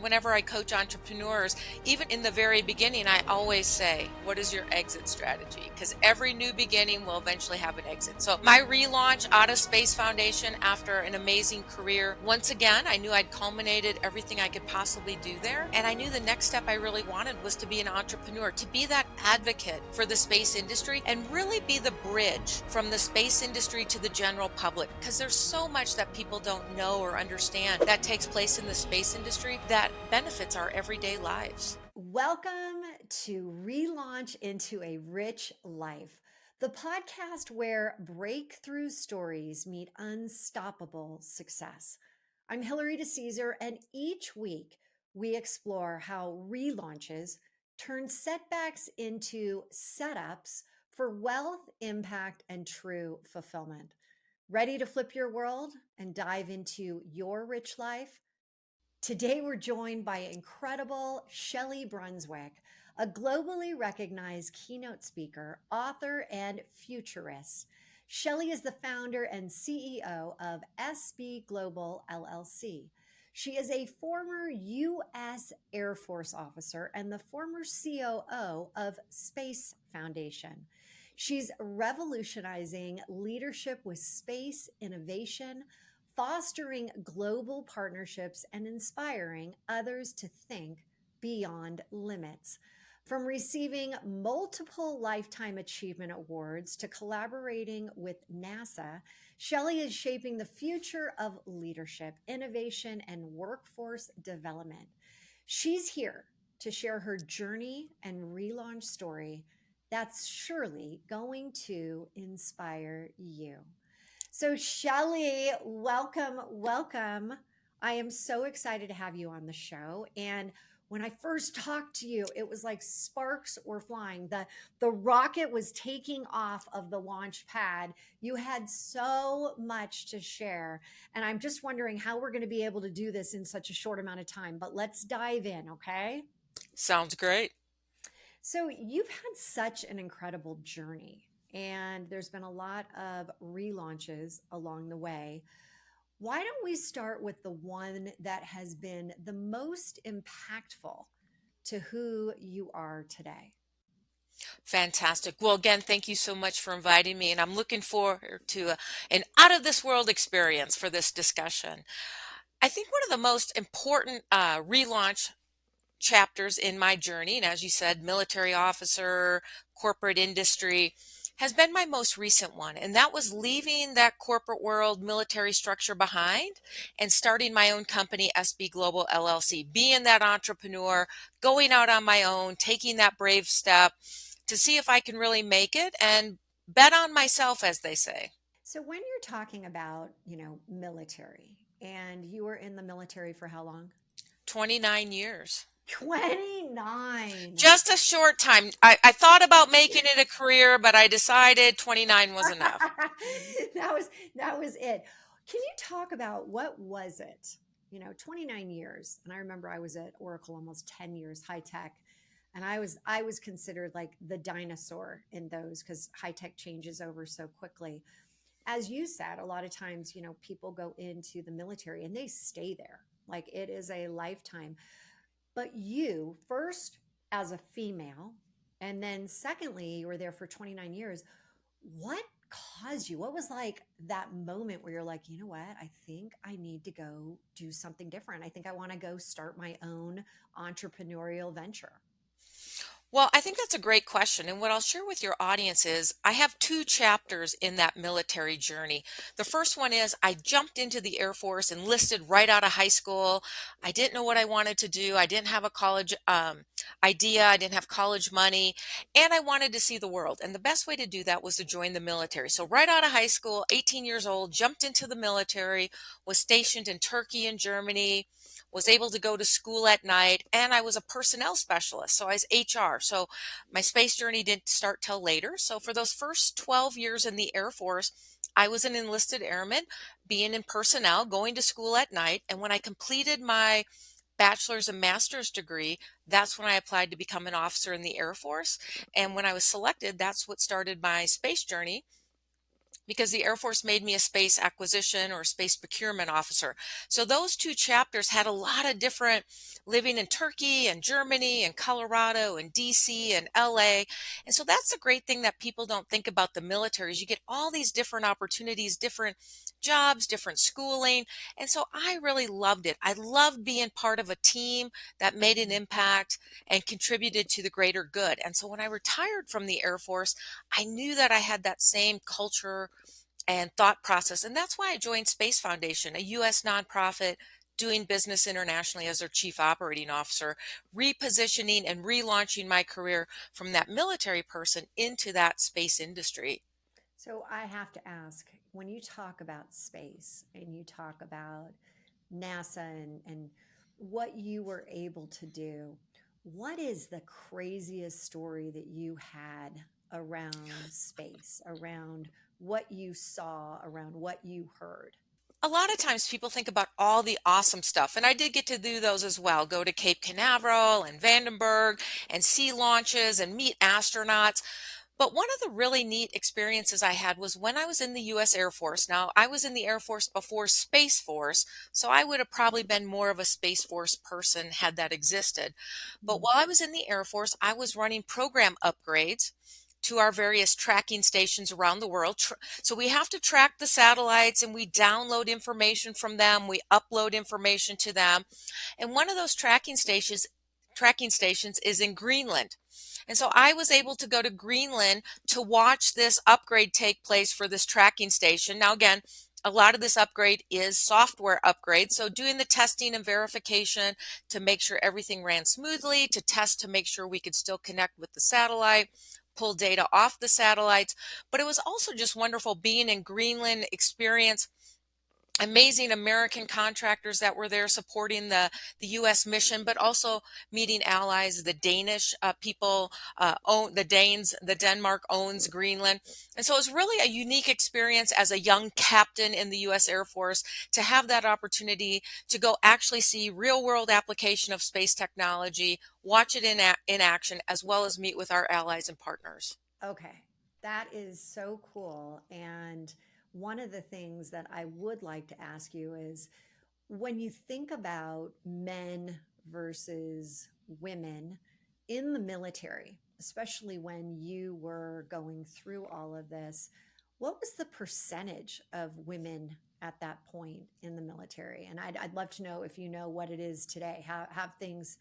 Whenever I coach entrepreneurs, even in the very beginning, I always say, what is your exit strategy? Because every new beginning will eventually have an exit. So my relaunch, Out of Space Foundation, after an amazing career, once again, I knew I'd culminated everything I could possibly do there. And I knew the next step I really wanted was to be an entrepreneur, to be that advocate for the space industry and really be the bridge from the space industry to the general public. Because there's so much that people don't know or understand that takes place in the space industry that benefits our everyday lives. Welcome to Relaunch into a Rich Life, the podcast where breakthrough stories meet unstoppable success. I'm Hilary DeCesare, and each week we explore how relaunches turn setbacks into setups for wealth, impact, and true fulfillment. Ready to flip your world and dive into your rich life? Today, we're joined by incredible Shelli Brunswick, a globally recognized keynote speaker, author, and futurist. Shelli is the founder and CEO of SB Global LLC. She is a former U.S. Air Force officer and the former COO of Space Foundation. She's revolutionizing leadership with space innovation, fostering global partnerships, and inspiring others to think beyond limits. From receiving multiple Lifetime Achievement Awards to collaborating with NASA, Shelli is shaping the future of leadership, innovation, and workforce development. She's here to share her journey and relaunch story that's surely going to inspire you. So, Shelli, welcome. I am so excited to have you on the show. And when I first talked to you, it was like sparks were flying. The rocket was taking off of the launch pad. You had so much to share. And I'm just wondering how we're going to be able to do this in such a short amount of time. But let's dive in, okay? Sounds great. So, you've had such an incredible journey, and there's been a lot of relaunches along the way. Why don't we start with the one that has been the most impactful to who you are today? Fantastic. Well, again, thank you so much for inviting me, and I'm looking forward to an out of this world experience for this discussion. I think one of the most important relaunch chapters in my journey, and as you said, military officer, corporate industry, has been my most recent one. And that was leaving that corporate world military structure behind and starting my own company, SB Global LLC, being that entrepreneur, going out on my own, taking that brave step to see if I can really make it and bet on myself, as they say. So, when you're talking about, military, and you were in the military for how long? 29 years. 29. Just a short time. I thought about making it a career, but I decided 29 was enough. that was that was it. Can you talk about what was it? 29 years. And I remember I was at Oracle almost 10 years, high tech. And I was considered like the dinosaur in those because high tech changes over so quickly. As you said, a lot of times, people go into the military and they stay there. Like it is a lifetime. But you, first as a female, and then secondly, you were there for 29 years. What caused you? What was like that moment where you're like, you know what? I think I need to go do something different. I think I want to go start my own entrepreneurial venture. Well, I think that's a great question. And what I'll share with your audience is I have two chapters in that military journey. The first one is I jumped into the Air Force, enlisted right out of high school. I didn't know what I wanted to do. I didn't have a college idea. I didn't have college money, and I wanted to see the world. And the best way to do that was to join the military. So right out of high school, 18 years old, jumped into the military, was stationed in Turkey and Germany, was able to go to school at night, and I was a personnel specialist. So I was HR. So my space journey didn't start till later. So for those first 12 years in the Air Force, I was an enlisted airman, being in personnel, going to school at night. And when I completed my bachelor's and master's degree, that's when I applied to become an officer in the Air Force. And when I was selected, that's what started my space journey, because the Air Force made me a space acquisition or space procurement officer. So those two chapters had a lot of different living in Turkey and Germany and Colorado and DC and LA. And so that's the great thing that people don't think about the military is you get all these different opportunities, different jobs, different schooling. And so I really loved it. I loved being part of a team that made an Mhm. impact and contributed to the greater good. And so when I retired from the Air Force, I knew that I had that same culture and thought process. And that's why I joined Space Foundation, a U.S. nonprofit doing business internationally as their chief operating officer, repositioning and relaunching my career from that military person into that space industry. So I have to ask, when you talk about space and you talk about NASA and what you were able to do, what is the craziest story that you had around space, around what you saw, around what you heard? A lot of times people think about all the awesome stuff, and I did get to do those as well. Go to Cape Canaveral and Vandenberg and see launches and meet astronauts. But one of the really neat experiences I had was when I was in the US Air Force. Now, I was in the Air Force before Space Force, so I would have probably been more of a Space Force person had that existed. But Mm. while I was in the Air Force, I was running program upgrades to our various tracking stations around the world. So we have to track the satellites and we download information from them, we upload information to them. And one of those tracking stations is in Greenland. And so I was able to go to Greenland to watch this upgrade take place for this tracking station. Now, again, a lot of this upgrade is software upgrade. So doing the testing and verification to make sure everything ran smoothly, to test to make sure we could still connect with the satellite, pull data off the satellites. But it was also just wonderful being in Greenland, experience amazing American contractors that were there supporting the U.S. mission, but also meeting allies. The Danish people own the Danes. The Denmark owns Greenland, and so it was really a unique experience as a young captain in the U.S. Air Force to have that opportunity to go actually see real world application of space technology, watch it in action, as well as meet with our allies and partners. Okay, that is so cool. And one of the things that I would like to ask you is when you think about men versus women in the military, especially when you were going through all of this, what was the percentage of women at that point in the military? And I'd love to know if you know what it is today. How have things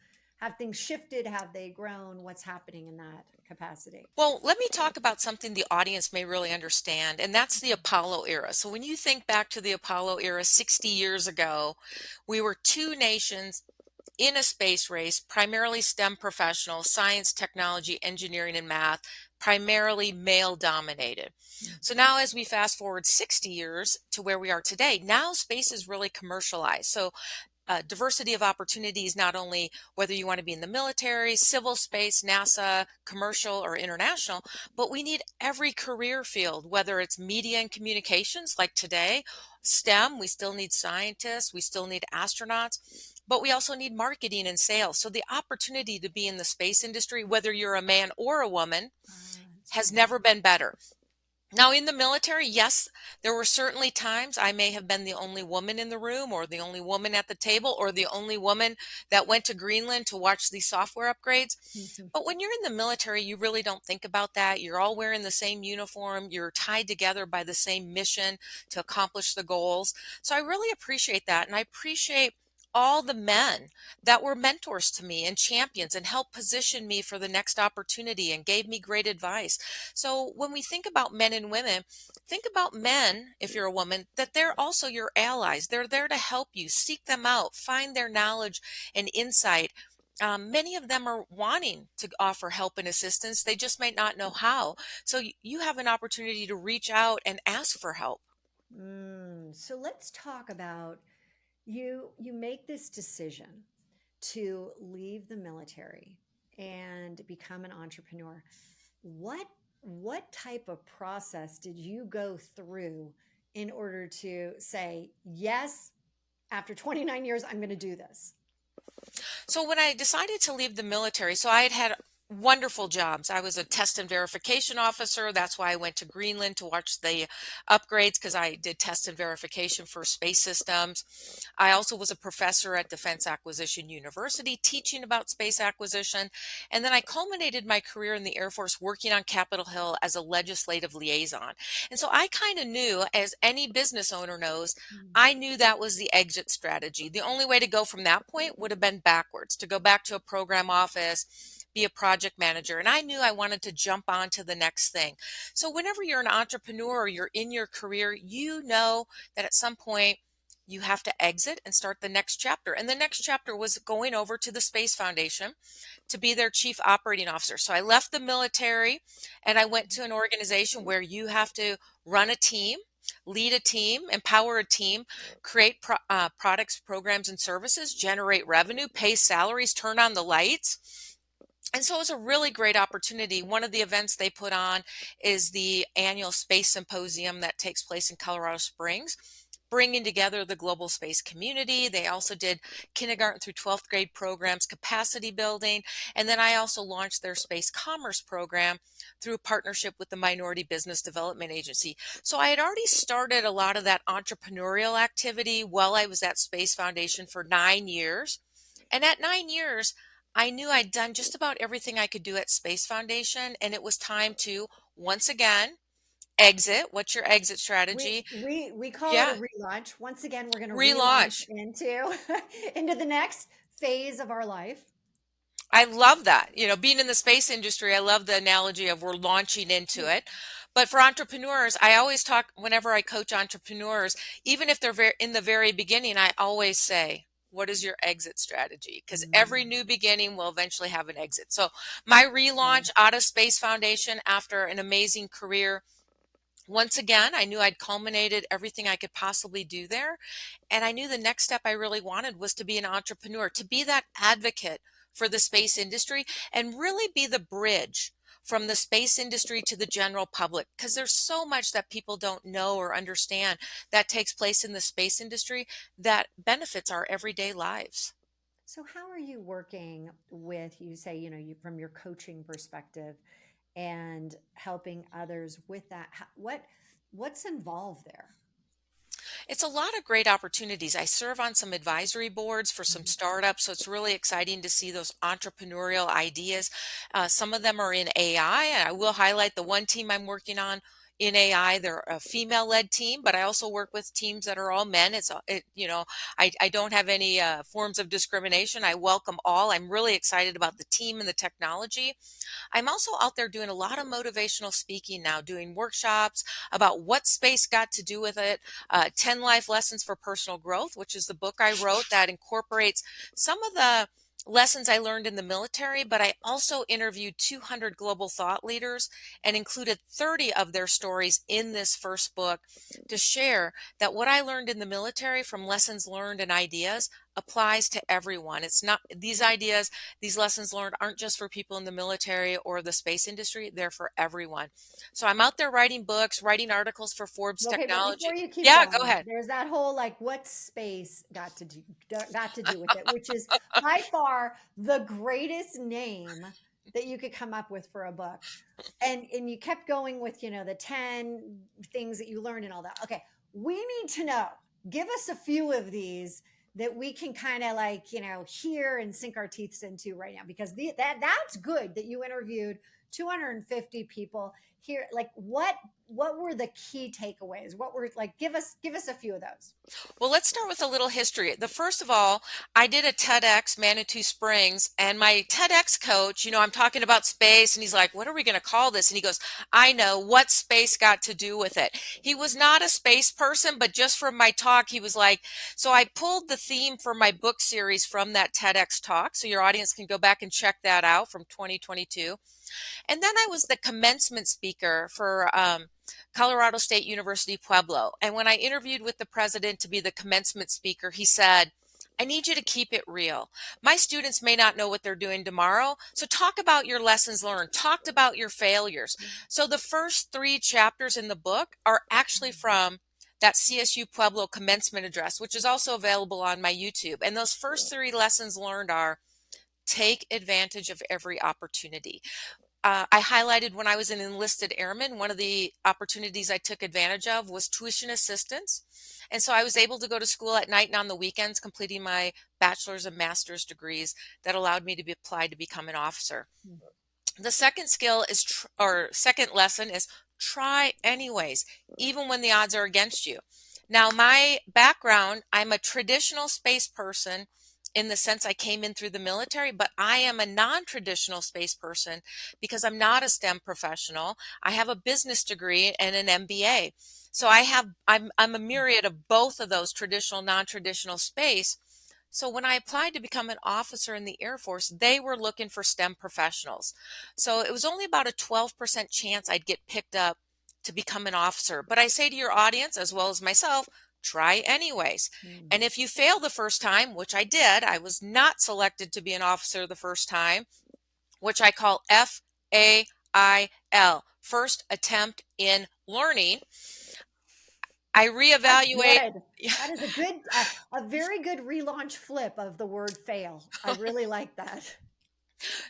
shifted? Have they grown? What's happening in that capacity? Well, let me talk about something the audience may really understand, and that's the Apollo era. So, when you think back to the Apollo era 60 years ago, we were two nations in a space race, primarily STEM professionals, science, technology, engineering, and math, primarily male dominated. So, Mhm. now as we fast forward 60 years to where we are today, now space is really commercialized. So, diversity of opportunities, not only whether you want to be in the military, civil space, NASA, commercial, or international, but we need every career field, whether it's media and communications like today, STEM, we still need scientists, we still need astronauts, but we also need marketing and sales. So the opportunity to be in the space industry, whether you're a man or a woman, That's has right. never been better. Now, in the military, yes, there were certainly times I may have been the only woman in the room, or the only woman at the table, or the only woman that went to Greenland to watch these software upgrades. But when you're in the military, you really don't think about that. You're all wearing the same uniform, you're tied together by the same mission to accomplish the goals. So I really appreciate that. And I appreciate all the men that were mentors to me and champions and helped position me for the next opportunity and gave me great advice. So when we think about men and women, think about men, if you're a woman, that they're also your allies. They're there to help you, seek them out, find their knowledge and insight. Many of them are wanting to offer help and assistance. They just might not know how. So you have an opportunity to reach out and ask for help. So let's talk about you make this decision to leave the military and become an entrepreneur. What type of process did you go through in order to say, yes, after 29 years, I'm going to do this? So when I decided to leave the military, so I had Wonderful jobs. I was a test and verification officer. That's why I went to Greenland to watch the upgrades because I did test and verification for space systems. I also was a professor at Defense Acquisition University teaching about space acquisition. And then I culminated my career in the Air Force working on Capitol Hill as a legislative liaison. And so I kind of knew, as any business owner knows, Mm. I knew that was the exit strategy. The only way to go from that point would have been backwards, to go back to a program office, be a project manager. And I knew I wanted to jump on to the next thing. So whenever you're an entrepreneur or you're in your career, you know that at some point you have to exit and start the next chapter. And the next chapter was going over to the Space Foundation to be their chief operating officer. So I left the military and I went to an organization where you have to run a team, lead a team, empower a team, create products, programs, and services, generate revenue, pay salaries, turn on the lights. And so it was a really great opportunity. One of the events they put on is the annual space symposium that takes place in Colorado Springs, bringing together the global space community. They also did kindergarten through 12th grade programs, capacity building. And then I also launched their space commerce program through a partnership with the Minority Business Development Agency. So I had already started a lot of that entrepreneurial activity while I was at Space Foundation for 9 years. And at 9 years, I knew I'd done just about everything I could do at Space Foundation, and it was time to once again exit. What's your exit strategy? We call it a Yeah, relaunch. Once again, we're going to relaunch relaunch. into into the next phase of our life. I love that. You know, being in the space industry, I love the analogy of we're launching into it. But for entrepreneurs, I always talk whenever I coach entrepreneurs, even if they're in the very beginning, I always say, what is your exit strategy? Because every Mm, new beginning will eventually have an exit. So my okay. relaunch out of Space Foundation after an amazing career, once again, I knew I'd culminated everything I could possibly do there. And I knew the next step I really wanted was to be an entrepreneur, to be that advocate for the space industry and really be the bridge from the space industry to the general public. Because there's so much that people don't know or understand that takes place in the space industry that benefits our everyday lives. So how are you working with, you say, from your coaching perspective and helping others with that? What's involved there? It's a lot of great opportunities. I serve on some advisory boards for some Mhm. startups, so it's really exciting to see those entrepreneurial ideas. Some of them are in AI, and I will highlight the one team I'm working on in AI. They're a female-led team, but I also work with teams that are all men. I don't have any forms of discrimination. I welcome all. I'm really excited about the team and the technology. I'm also out there doing a lot of motivational speaking now, doing workshops about what space got to do with it, 10 Life Lessons for Personal Growth, which is the book I wrote that incorporates some of the lessons I learned in the military, but I also interviewed 200 global thought leaders and included 30 of their stories in this first book to share that what I learned in the military from lessons learned and ideas applies to everyone. It's not these ideas, these lessons learned aren't just for people in the military or the space industry, they're for everyone. So I'm out there writing books, writing articles for Forbes Okay, but Technology. before you keep Yeah, go going, ahead. there's that whole like what space got to do with it, which is by far the greatest name that you could come up with for a book. And you kept going with, the 10 things that you learned and all that. Okay, we need to know. Give us a few of these that we can kind of like, hear and sink our teeth into right now because that's good that you interviewed 250 people here. Like what were the key takeaways? What were like give us a few of those. Well, let's start with a little history. The first of all, I did a TEDx Manitou Springs, and my TEDx coach, I'm talking about space, and he's like, "What are we going to call this?" And he goes, "I know what space got to do with it." He was not a space person, but just from my talk, he was like, so I pulled the theme for my book series from that TEDx talk, so your audience can go back and check that out from 2022. And then I was the commencement speaker for Colorado State University Pueblo. And when I interviewed with the president to be the commencement speaker, he said, I need you to keep it real. My students may not know what they're doing tomorrow. So talk about your lessons learned, talk about your failures. So the first 3 chapters in the book are actually from that CSU Pueblo commencement address, which is also available on my YouTube. And those first 3 lessons learned are take advantage of every opportunity. I highlighted when I was an enlisted airman, one of the opportunities I took advantage of was tuition assistance. And so I was able to go to school at night and on the weekends, completing my bachelor's and master's degrees that allowed me to be applied to become an officer. Mm. The second skill is, or second lesson is try anyways, even when the odds are against you. Now, my background, I'm a traditional space person in the sense I came in through the military, but I am a non-traditional space person because I'm not a STEM professional. I have a business degree and an MBA. So I'm a myriad of both of those traditional, non-traditional space. So when I applied to become an officer in the Air Force, they were looking for STEM professionals. So it was only about a 12% chance I'd get picked up to become an officer. But I say to your audience, as well as myself, try anyways. Mm. And if you fail the first time, which I did, I was not selected to be an officer the first time, which I call FAIL, first attempt in learning. I That's reevaluate. good. That is a good, a very good relaunch flip of the word fail. I really like that.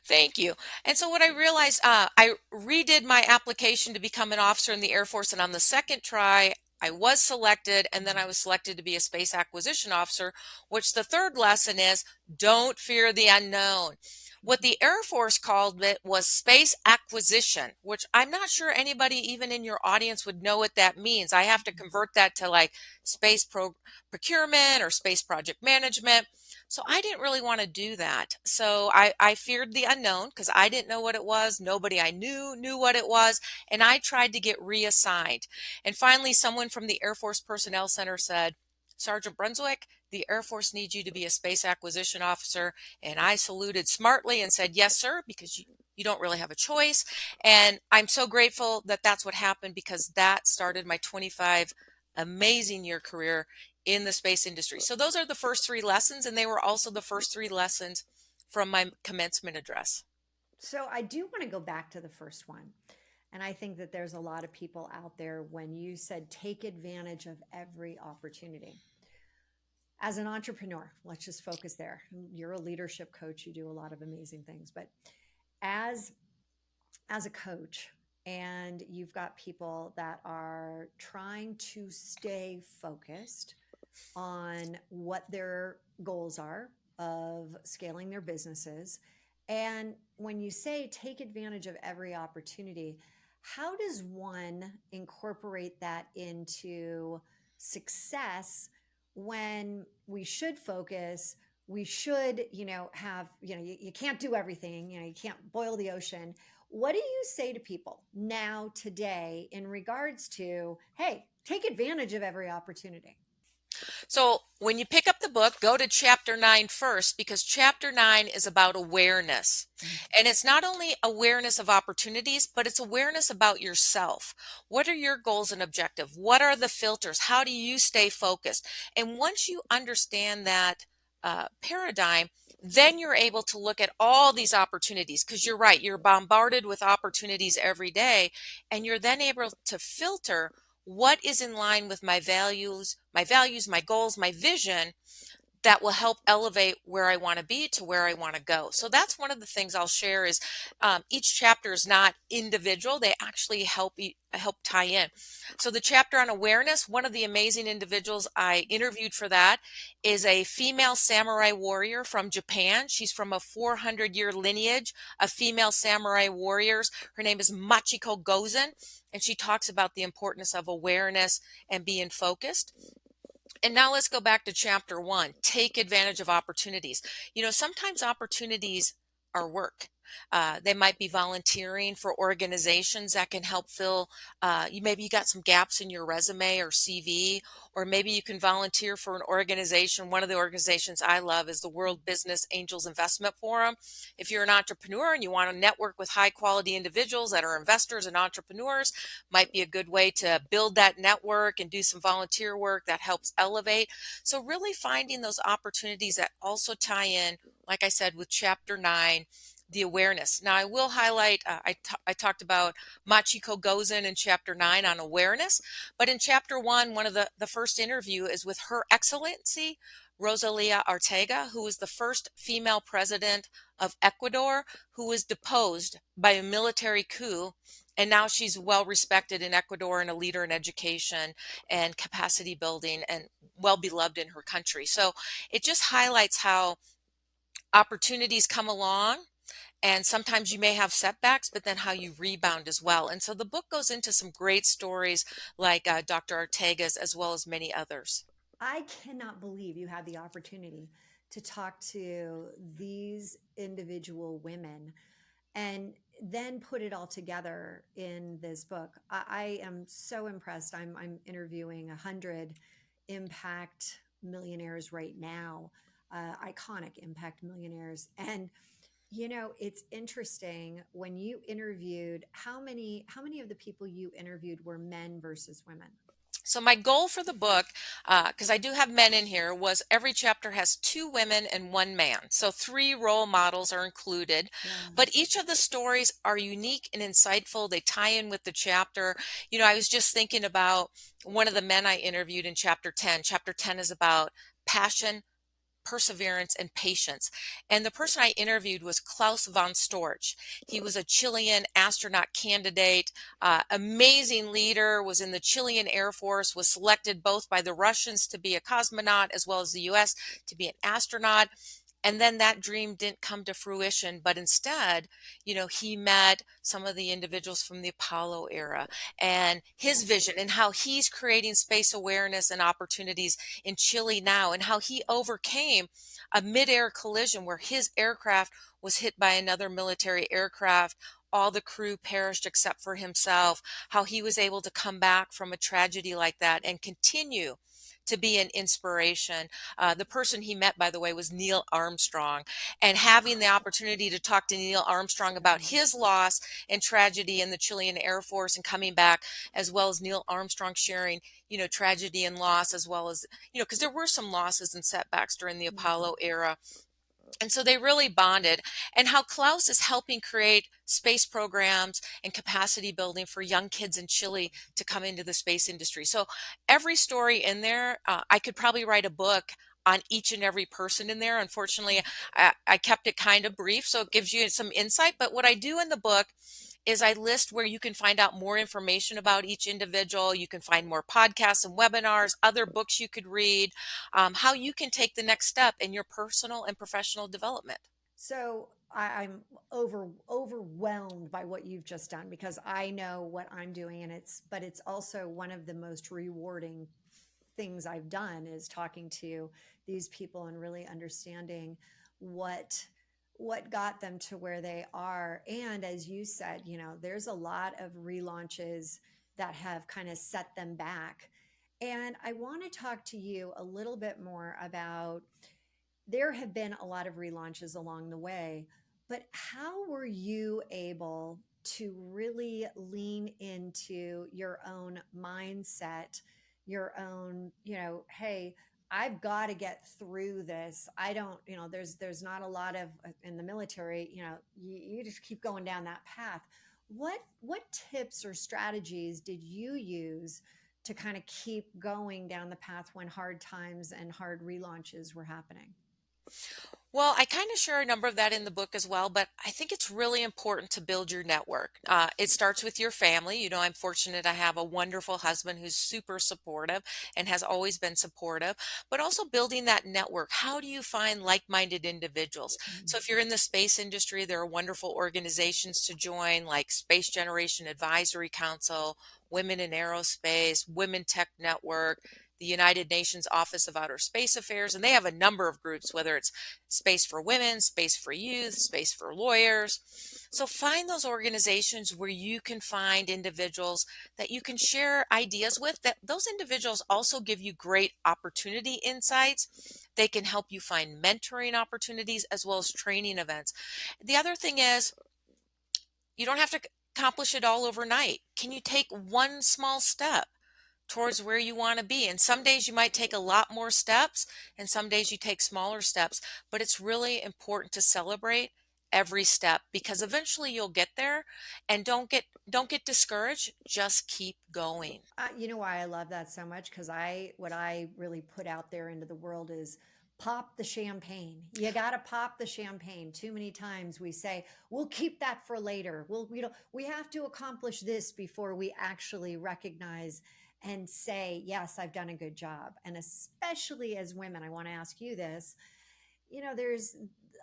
Thank you. And so what I realized, I redid my application to become an officer in the Air Force, and on the second try, I was selected, and then I was selected to be a space acquisition officer, which the third lesson is don't fear the unknown. What the Air Force called it was space acquisition, which I'm not sure anybody even in your audience would know what that means. I have to convert that to like procurement or space project management. So I didn't really want to do that. So I feared the unknown because I didn't know what it was. Nobody I knew what it was. And I tried to get reassigned. And finally, someone from the Air Force Personnel Center said, Sergeant Brunswick, the Air Force needs you to be a space acquisition officer. And I saluted smartly and said, yes, sir, because you don't really have a choice. And I'm so grateful that that's what happened because that started my 25 amazing year career in the space industry. So those are the first three lessons, and they were also the first three lessons from my commencement address. So I do want to go back to the first one. And I think that there's a lot of people out there when you said take advantage of every opportunity. As an entrepreneur, let's just focus there. You're a leadership coach, you do a lot of amazing things, but as as a coach and you've got people that are trying to stay focused on what their goals are of scaling their businesses. And when you say take advantage of every opportunity, how does one incorporate that into success when we should focus? We should, have, you can't do everything, you can't boil the ocean. What do you say to people now, today, in regards to, hey, take advantage of every opportunity? So when you pick up the book, go to chapter 9 first because chapter 9 is about awareness. And it's not only awareness of opportunities, but it's awareness about yourself. What are your goals and objectives? What are the filters? How do you stay focused? And once you understand that paradigm, then you're able to look at all these opportunities because you're right, you're bombarded with opportunities every day, and you're then able to filter what is in line with my goals, my vision that will help elevate where I want to be to where I want to go. So that's one of the things I'll share is each chapter is not individual. They actually help tie in. So the chapter on awareness, one of the amazing individuals I interviewed for that is a female samurai warrior from Japan. She's from a 400-year lineage of female samurai warriors. Her name is Machiko Gozen, and she talks about the importance of awareness and being focused. And now let's go back to chapter 1. Take advantage of opportunities. Sometimes opportunities are work. They might be volunteering for organizations that can help fill. Maybe you got some gaps in your resume or CV, or maybe you can volunteer for an organization. One of the organizations I love is the World Business Angels Investment Forum. If you're an entrepreneur and you want to network with high quality individuals that are investors and entrepreneurs, might be a good way to build that network and do some volunteer work that helps elevate. So really finding those opportunities that also tie in, like I said, with chapter 9, the awareness. Now I will highlight, I talked about Machiko Gozen in chapter 9 on awareness, but in chapter 1, one of the first interview is with Her Excellency Rosalia Ortega, who was the first female president of Ecuador, who was deposed by a military coup. And now she's well respected in Ecuador and a leader in education and capacity building and well beloved in her country. So it just highlights how opportunities come along and sometimes you may have setbacks, but then how you rebound as well. And so the book goes into some great stories like Dr. Ortega's as well as many others. I cannot believe you had the opportunity to talk to these individual women and then put it all together in this book. I am so impressed. I'm interviewing 100 impact millionaires right now, iconic impact millionaires. And it's interesting when you interviewed how many of the people you interviewed were men versus women? So my goal for the book, because I do have men in here, was every chapter has two women and one man. So three role models are included, but Yes. each of the stories are unique and insightful. They tie in with the chapter. I was just thinking about one of the men I interviewed in chapter 10. Chapter 10 is about passion, perseverance, and patience. And the person I interviewed was Klaus von Storch. He was a Chilean astronaut candidate, amazing leader, was in the Chilean Air Force, was selected both by the Russians to be a cosmonaut as well as the US to be an astronaut. And then that dream didn't come to fruition, but instead, he met some of the individuals from the Apollo era and his vision and how he's creating space awareness and opportunities in Chile now, and how he overcame a mid-air collision where his aircraft was hit by another military aircraft. All the crew perished except for himself, how he was able to come back from a tragedy like that and continue to be an inspiration. The person he met, by the way, was Neil Armstrong. And having the opportunity to talk to Neil Armstrong about Wow. his loss and tragedy in the Chilean Air Force and coming back, as well as Neil Armstrong sharing, tragedy and loss, as well as, because there were some losses and setbacks during the Mhm. Apollo era. And so they really bonded, and how Klaus is helping create space programs and capacity building for young kids in Chile to come into the space industry. So every story in there, I could probably write a book on each and every person in there. Unfortunately, I kept it kind of brief, so it gives you some insight. But what I do in the book is I list where you can find out more information about each individual. You can find more podcasts and webinars, other books you could read, how you can take the next step in your personal and professional development. So I'm overwhelmed by what you've just done because I know what I'm doing, and it's also one of the most rewarding things I've done is talking to these people and really understanding what what got them to where they are. And as you said, there's a lot of relaunches that have kind of set them back. And I want to talk to you a little bit more about, there have been a lot of relaunches along the way, but how were you able to really lean into your own mindset, your own, hey, I've got to get through this. I don't, there's not a lot of in the military, you just keep going down that path. What tips or strategies did you use to kind of keep going down the path when hard times and hard relaunches were happening? Well, I kind of share a number of that in the book as well, but I think it's really important to build your network. It starts with your family. I'm fortunate I have a wonderful husband who's super supportive and has always been supportive, but also building that network. How do you find like-minded individuals? Mm. So if you're in the space industry, there are wonderful organizations to join like Space Generation Advisory Council, Women in Aerospace, Women Tech Network, the United Nations Office of Outer Space Affairs, and they have a number of groups, whether it's Space for Women, Space for Youth, Space for Lawyers. So find those organizations where you can find individuals that you can share ideas with. That those individuals also give you great opportunity insights. They can help you find mentoring opportunities as well as training events. The other thing is you don't have to accomplish it all overnight. Can you take one small step towards where you want to be? And some days you might take a lot more steps, and some days you take smaller steps. But it's really important to celebrate every step because eventually you'll get there. And don't get discouraged. Just keep going. You know why I love that so much? Because what I really put out there into the world is pop the champagne. You got to pop the champagne. Too many times we say, we'll keep that for later. We have to accomplish this before we actually recognize and say, yes, I've done a good job. And especially as women, I want to ask you this. There's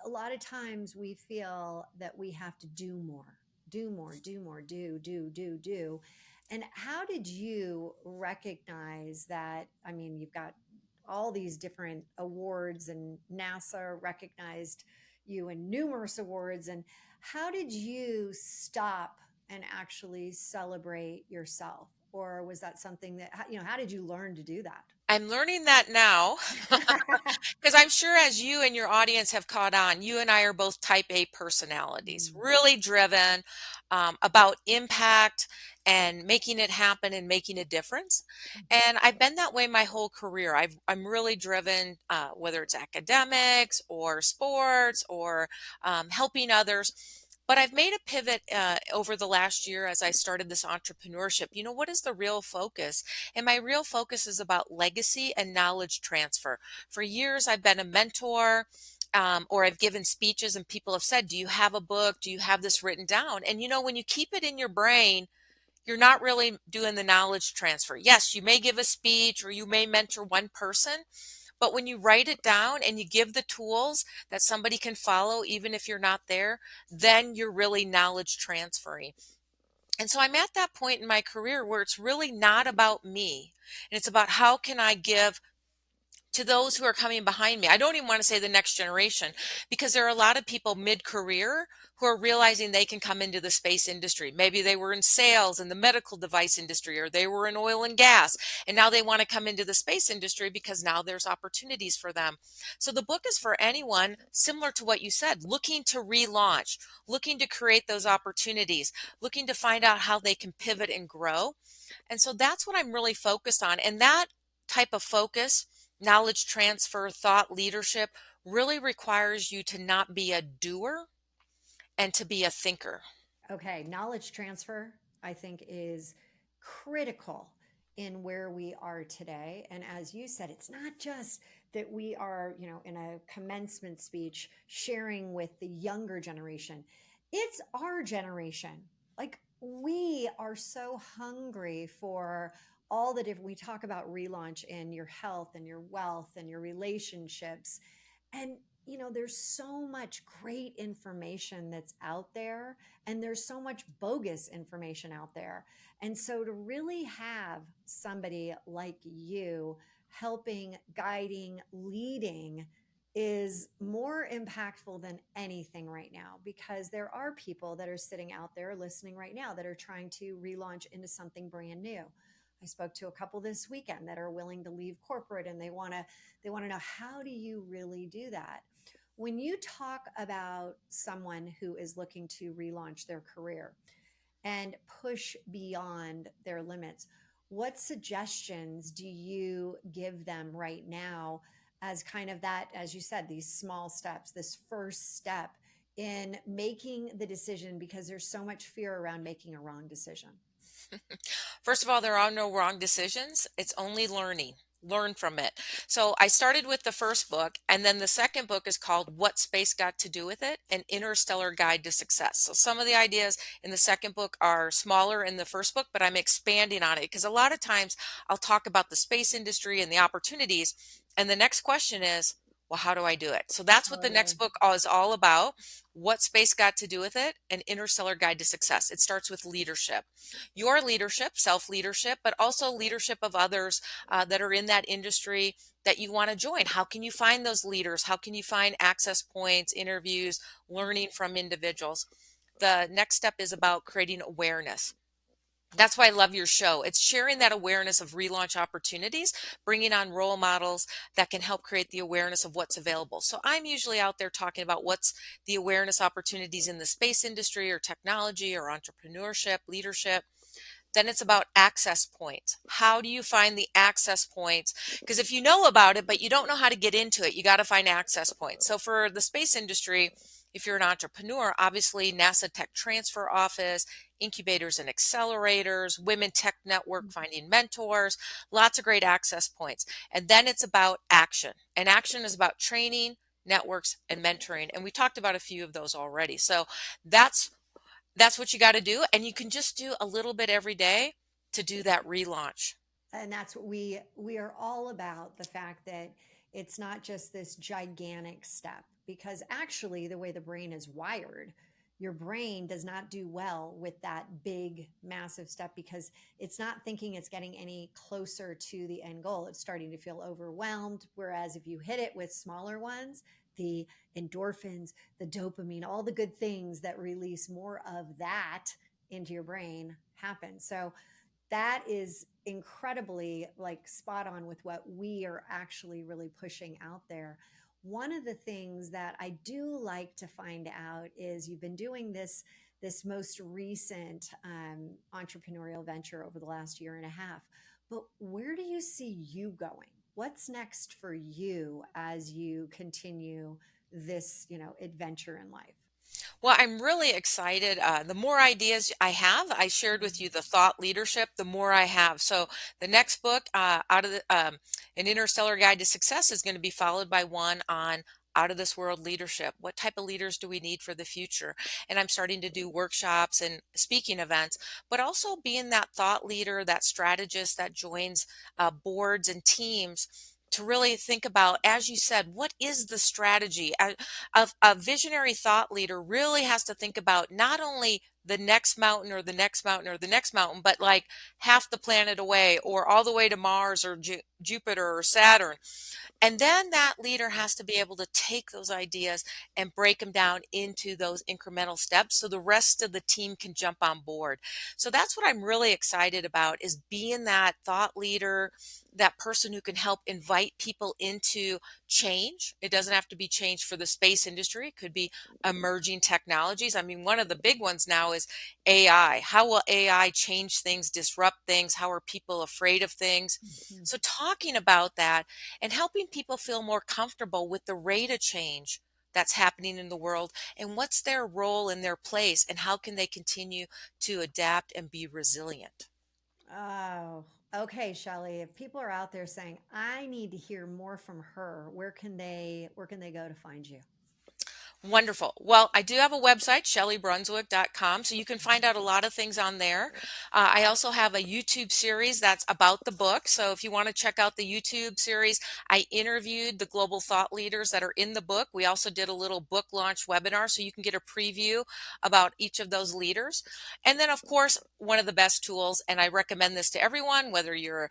a lot of times we feel that we have to do more, do more, do more, do. And how did you recognize that? I mean, you've got all these different awards, and NASA recognized you in numerous awards. And how did you stop and actually celebrate yourself? Or was that something that, how did you learn to do that? I'm learning that now. Because I'm sure as you and your audience have caught on, you and I are both type A personalities, Mm, really driven about impact and making it happen and making a difference. mhm. And I've been that way my whole career. I'm really driven, whether it's academics or sports or helping others. But I've made a pivot over the last year as I started this entrepreneurship. What is the real focus? And my real focus is about legacy and knowledge transfer. For years, I've been a mentor, or I've given speeches, and people have said, do you have a book? Do you have this written down? And when you keep it in your brain, you're not really doing the knowledge transfer. Yes, you may give a speech or you may mentor one person, but when you write it down and you give the tools that somebody can follow, even if you're not there, then you're really knowledge transferring. And so I'm at that point in my career where it's really not about me. And it's about how can I give to those who are coming behind me. I don't even want to say the next generation because there are a lot of people mid-career who are realizing they can come into the space industry. Maybe they were in sales in the medical device industry, or they were in oil and gas, and now they want to come into the space industry because now there's opportunities for them. So the book is for anyone, similar to what you said, looking to relaunch, looking to create those opportunities, looking to find out how they can pivot and grow. And so that's what I'm really focused on. And that type of focus, knowledge transfer, thought leadership, really requires you to not be a doer and to be a thinker. Okay, knowledge transfer, I think, is critical in where we are today. And as you said, it's not just that we are, in a commencement speech sharing with the younger generation, it's our generation. Like, we are so hungry for all the different, we talk about relaunch in your health and your wealth and your relationships. And, there's so much great information that's out there, and there's so much bogus information out there. And so to really have somebody like you helping, guiding, leading is more impactful than anything right now, because there are people that are sitting out there listening right now that are trying to relaunch into something brand new. I spoke to a couple this weekend that are willing to leave corporate, and they want to know, how do you really do that? When you talk about someone who is looking to relaunch their career and push beyond their limits, what suggestions do you give them right now as kind of that, as you said, these small steps, this first step in making the decision, because there's so much fear around making a wrong decision? First of all, there are no wrong decisions. It's only learning. Learn from it. So I started with the first book, and then the second book is called What Space Got to Do with It? An Interstellar Guide to Success. So some of the ideas in the second book are smaller in the first book, but I'm expanding on it because a lot of times I'll talk about the space industry and the opportunities. And the next question is, well, how do I do it? So that's what the next Totally. book is all about. What Space Got to Do with It? An Interstellar Guide to Success. It starts with leadership, your leadership, self leadership, but also leadership of others that are in that industry that you want to join. How can you find those leaders? How can you find access points, interviews, learning from individuals? The next step is about creating awareness. That's why I love your show. It's sharing that awareness of relaunch opportunities, bringing on role models that can help create the awareness of what's available. So I'm usually out there talking about what's the awareness opportunities in the space industry or technology or entrepreneurship, leadership. Then it's about access points. How do you find the access points? Because if you know about it, but you don't know how to get into it, you got to find access points. So for the space industry, if you're an entrepreneur, obviously NASA Tech Transfer Office, incubators and accelerators, Women Tech Network, finding mentors, lots of great access points. And then it's about action. And action is about training, networks, and mentoring. And we talked about a few of those already. So that's that's what you got to do. And you can just do a little bit every day to do that relaunch. And that's what we are all about, the fact that it's not just this gigantic step, because actually the way the brain is wired, your brain does not do well with that big massive step, because it's not thinking it's getting any closer to the end goal. It's starting to feel overwhelmed, whereas if you hit it with smaller ones, the endorphins, the dopamine, all the good things that release more of that into your brain happen. So that is incredibly like spot on with what we are actually really pushing out there. One of the things that I do like to find out is you've been doing this most recent entrepreneurial venture over the last year and a half, but where do you see you going? What's next for you as you continue this, adventure in life? Well, I'm really excited. The more ideas I have, I shared with you the thought leadership, the more I have. So the next book, out of the An Interstellar Guide to Success, is going to be followed by one on out of this world leadership. What type of leaders do we need for the future? And I'm starting to do workshops and speaking events, but also being that thought leader, that strategist that joins boards and teams to really think about, as you said, what is the strategy? A visionary thought leader really has to think about not only the next mountain or the next mountain or the next mountain, but like half the planet away or all the way to Mars or Jupiter or Saturn. And then that leader has to be able to take those ideas and break them down into those incremental steps so the rest of the team can jump on board. So that's what I'm really excited about, is being that thought leader, that person who can help invite people into change. It doesn't have to be change for the space industry. It could be emerging technologies. I mean, one of the big ones now is AI. How will AI change things, disrupt things? How are people afraid of things? Mhm. So talking about that and helping people feel more comfortable with the rate of change that's happening in the world and what's their role and their place and how can they continue to adapt and be resilient. Oh, okay, Shelly. If people are out there saying, I need to hear more from her, where can they go to find you? Wonderful. Well, I do have a website, shellybrunswick.com, so you can find out a lot of things on there. I also have a YouTube series that's about the book. So if you want to check out the YouTube series, I interviewed the global thought leaders that are in the book. We also did a little book launch webinar so you can get a preview about each of those leaders. And then, of course, one of the best tools, and I recommend this to everyone, whether you're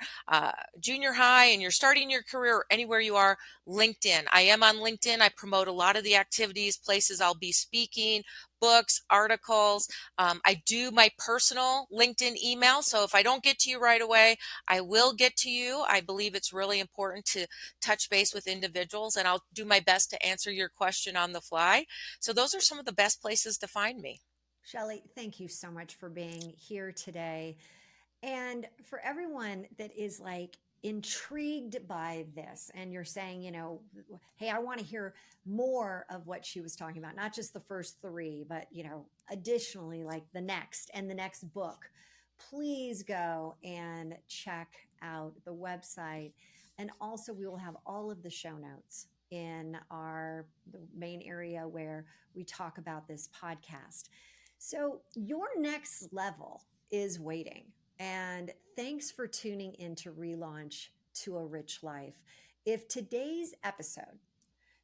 junior high and you're starting your career or anywhere you are, LinkedIn. I am on LinkedIn. I promote a lot of the activities, places I'll be speaking, books, articles. I do my personal LinkedIn email. So if I don't get to you right away, I will get to you. I believe it's really important to touch base with individuals, and I'll do my best to answer your question on the fly. So those are some of the best places to find me. Shelly, thank you so much for being here today. And for everyone that is like intrigued by this, and you're saying, hey, I want to hear more of what she was talking about, not just the first three, but, additionally, like the next book, please go and check out the website. And also, we will have all of the show notes in the main area where we talk about this podcast. So, your next level is waiting. And thanks for tuning in to Relaunch to a Rich Life. If today's episode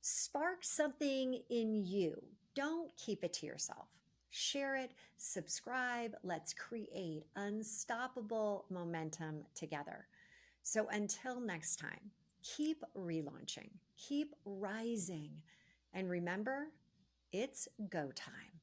sparked something in you, don't keep it to yourself. Share it, subscribe. Let's create unstoppable momentum together. So until next time, keep relaunching, keep rising, and remember, it's go time.